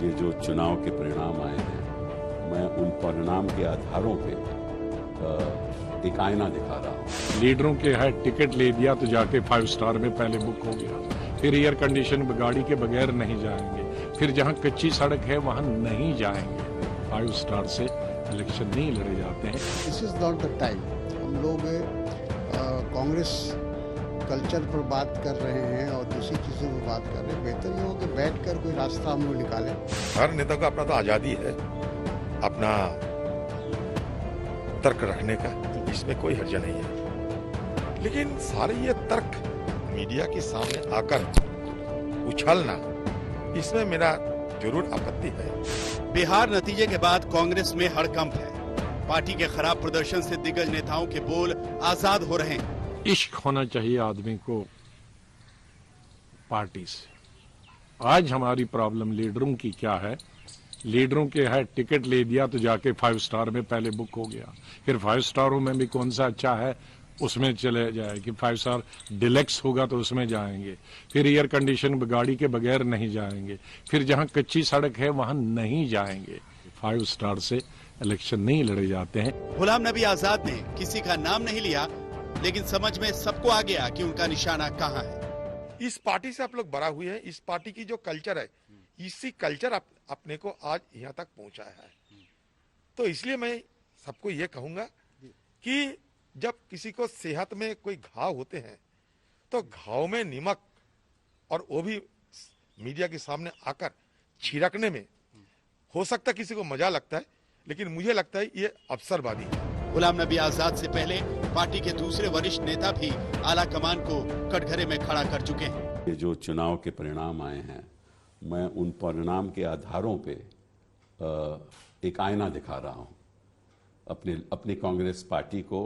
ये जो चुनाव के परिणाम आए हैं, मैं उन परिणाम के आधारों पे एक आईना दिखा रहा हूँ। लीडरों के है टिकट ले दिया तो जाके 5 स्टार में पहले बुक हो गया, फिर एयर कंडीशन गाड़ी के बगैर नहीं जाएंगे, फिर जहां कच्ची सड़क है वहां नहीं जाएंगे। 5 स्टार से इलेक्शन नहीं लड़े जाते हैं। This is not the time. हम लोग कांग्रेस कल्चर पर बात कर रहे हैं और दूसरी चीजों पर बात कर रहे हैं। बेहतर ये हो कि बैठकर कोई रास्ता हम लोग निकालें। हर नेता को अपना तो आजादी है अपना तर्क रखने का, इसमें कोई हर्जा नहीं है, लेकिन सारे ये तर्क मीडिया के सामने आकर उछालना, इसमें मेरा जरूर आपत्ति है। बिहार नतीजे के बाद कांग्रेस में हड़कंप है। पार्टी के खराब प्रदर्शन से दिग्गज नेताओं के बोल आजाद हो रहे हैं। इश्क होना चाहिए आदमी को पार्टी से। आज हमारी प्रॉब्लम लीडरों की क्या है? लीडरों के है टिकट ले दिया तो जाके 5 स्टार में पहले बुक हो गया, फिर 5 स्टारों में भी कौन सा अच्छा है उसमें चले जाए कि 5 स्टार डिलेक्स होगा तो उसमें जाएंगे, फिर एयर कंडीशन गाड़ी के बगैर नहीं जाएंगे, फिर जहां कच्ची सड़क है वहां नहीं जाएंगे। 5 स्टार से इलेक्शन नहीं लड़े जाते हैं। गुलाम नबी आजाद ने किसी का नाम नहीं लिया, लेकिन समझ में सबको आ गया कि उनका निशाना कहाँ है। इस पार्टी से आप लोग बड़ा हुए हैं, इस पार्टी की जो कल्चर है, इसी कल्चर अपने को आज यहाँ तक पहुंचाया है। तो इसलिए मैं सबको ये कहूंगा कि जब किसी को सेहत में कोई घाव होते हैं तो घाव में नमक, और वो भी मीडिया के सामने आकर छिड़कने में हो सकता किसी को मजा लगता है, लेकिन मुझे लगता है ये अवसरवादी है। गुलाम नबी आजाद से पहले पार्टी के दूसरे वरिष्ठ नेता भी आला कमान को कटघरे में खड़ा कर चुके हैं। ये जो चुनाव के परिणाम आए हैं, मैं उन परिणाम के आधारों पे एक आईना दिखा रहा हूँ अपनी कांग्रेस पार्टी को,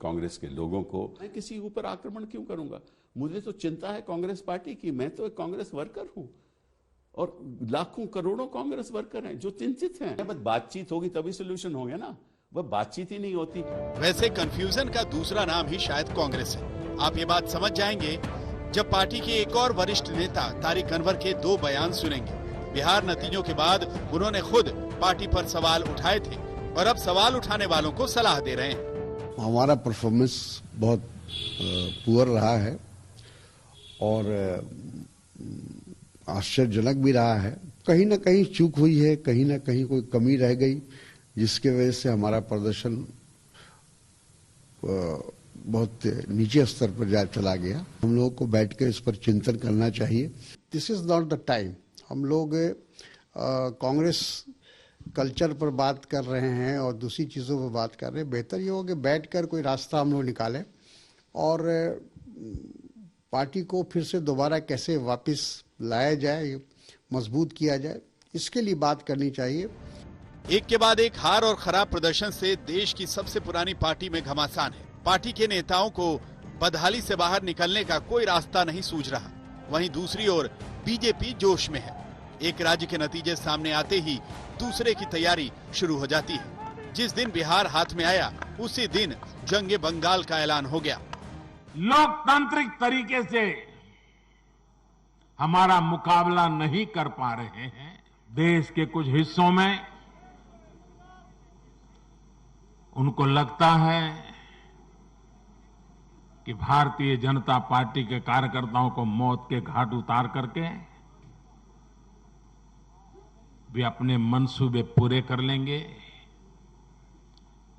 कांग्रेस के लोगों को। मैं किसी ऊपर आक्रमण क्यों करूंगा? मुझे तो चिंता है कांग्रेस पार्टी की। मैं तो एक कांग्रेस वर्कर हूं और लाखों करोड़ों कांग्रेस वर्कर हैं जो चिंतित हैं। बस बातचीत होगी तभी सोल्यूशन होगा ना, वह बातचीत ही नहीं होती। वैसे कंफ्यूजन का दूसरा नाम ही शायद कांग्रेस है। आप ये बात समझ जाएंगे जब पार्टी के एक और वरिष्ठ नेता तारिक अनवर के 2 बयान सुनेंगे। बिहार नतीजों के बाद उन्होंने खुद पार्टी पर सवाल उठाए थे और अब सवाल उठाने वालों को सलाह दे रहे हैं। हमारा परफॉर्मेंस बहुत पुअर रहा है और आश्चर्यजनक भी रहा है। कहीं ना कहीं चूक हुई है, कहीं ना कहीं कोई कमी रह गई, जिसके वजह से हमारा प्रदर्शन बहुत नीचे स्तर पर चला गया। हम लोगों को बैठकर इस पर चिंतन करना चाहिए। This is not the time. हम लोग कांग्रेस कल्चर पर बात कर रहे हैं और दूसरी चीज़ों पर बात कर रहे हैं। बेहतर ये हो कि बैठकर कोई रास्ता हम लोग निकालें और पार्टी को फिर से दोबारा कैसे वापस लाया जाए, मजबूत किया जाए, इसके लिए बात करनी चाहिए। एक के बाद एक हार और खराब प्रदर्शन से देश की सबसे पुरानी पार्टी में घमासान है। पार्टी के नेताओं को बदहाली से बाहर निकलने का कोई रास्ता नहीं सूझ रहा। वहीं दूसरी ओर बीजेपी जोश में है। एक राज्य के नतीजे सामने आते ही दूसरे की तैयारी शुरू हो जाती है। जिस दिन बिहार हाथ में आया उसी दिन जंगे बंगाल का ऐलान हो गया। लोकतांत्रिक तरीके से हमारा मुकाबला नहीं कर पा रहे हैं। देश के कुछ हिस्सों में उनको लगता है कि भारतीय जनता पार्टी के कार्यकर्ताओं को मौत के घाट उतार करके वे अपने मंसूबे पूरे कर लेंगे।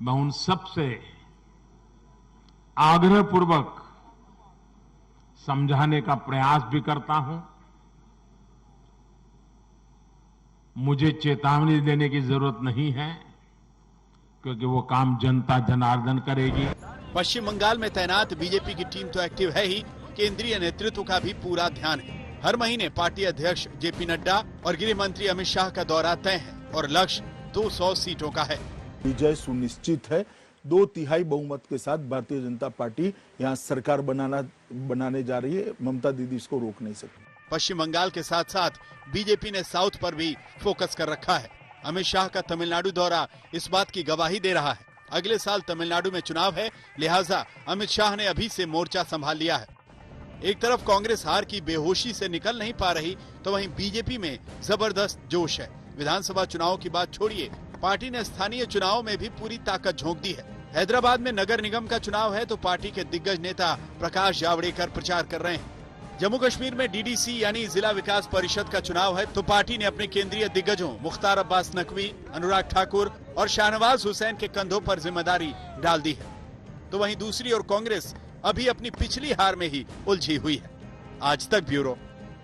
मैं उन सब से आग्रहपूर्वक समझाने का प्रयास भी करता हूं। मुझे चेतावनी देने की जरूरत नहीं है, क्योंकि वो काम जनता जनार्दन करेगी। पश्चिम बंगाल में तैनात बीजेपी की टीम तो एक्टिव है ही, केंद्रीय नेतृत्व का भी पूरा ध्यान है। हर महीने पार्टी अध्यक्ष जेपी नड्डा और गृह मंत्री अमित शाह का दौरा तय है और लक्ष्य 200 सीटों का है। विजय सुनिश्चित है। 2/3 बहुमत के साथ भारतीय जनता पार्टी यहाँ सरकार बनाने जा रही है। ममता दीदी इसको रोक नहीं सकती। पश्चिम बंगाल के साथ साथ बीजेपी ने साउथ पर भी फोकस कर रखा है। अमित शाह का तमिलनाडु दौरा इस बात की गवाही दे रहा है। अगले साल तमिलनाडु में चुनाव है, लिहाजा अमित शाह ने अभी से मोर्चा संभाल लिया है। एक तरफ कांग्रेस हार की बेहोशी से निकल नहीं पा रही, तो वहीं बीजेपी में जबरदस्त जोश है। विधानसभा चुनाव की बात छोड़िए, पार्टी ने स्थानीय चुनाव में भी पूरी ताकत झोंक दी है। हैदराबाद में नगर निगम का चुनाव है तो पार्टी के दिग्गज नेता प्रकाश जावड़ेकर प्रचार कर रहे हैं। जम्मू कश्मीर में डीडीसी यानी जिला विकास परिषद का चुनाव है तो पार्टी ने अपने केंद्रीय दिग्गजों मुख्तार अब्बास नकवी, अनुराग ठाकुर और शाहनवाज हुसैन के कंधों पर जिम्मेदारी डाल दी है। तो वहीं दूसरी ओर कांग्रेस अभी अपनी पिछली हार में ही उलझी हुई है। आज तक ब्यूरो।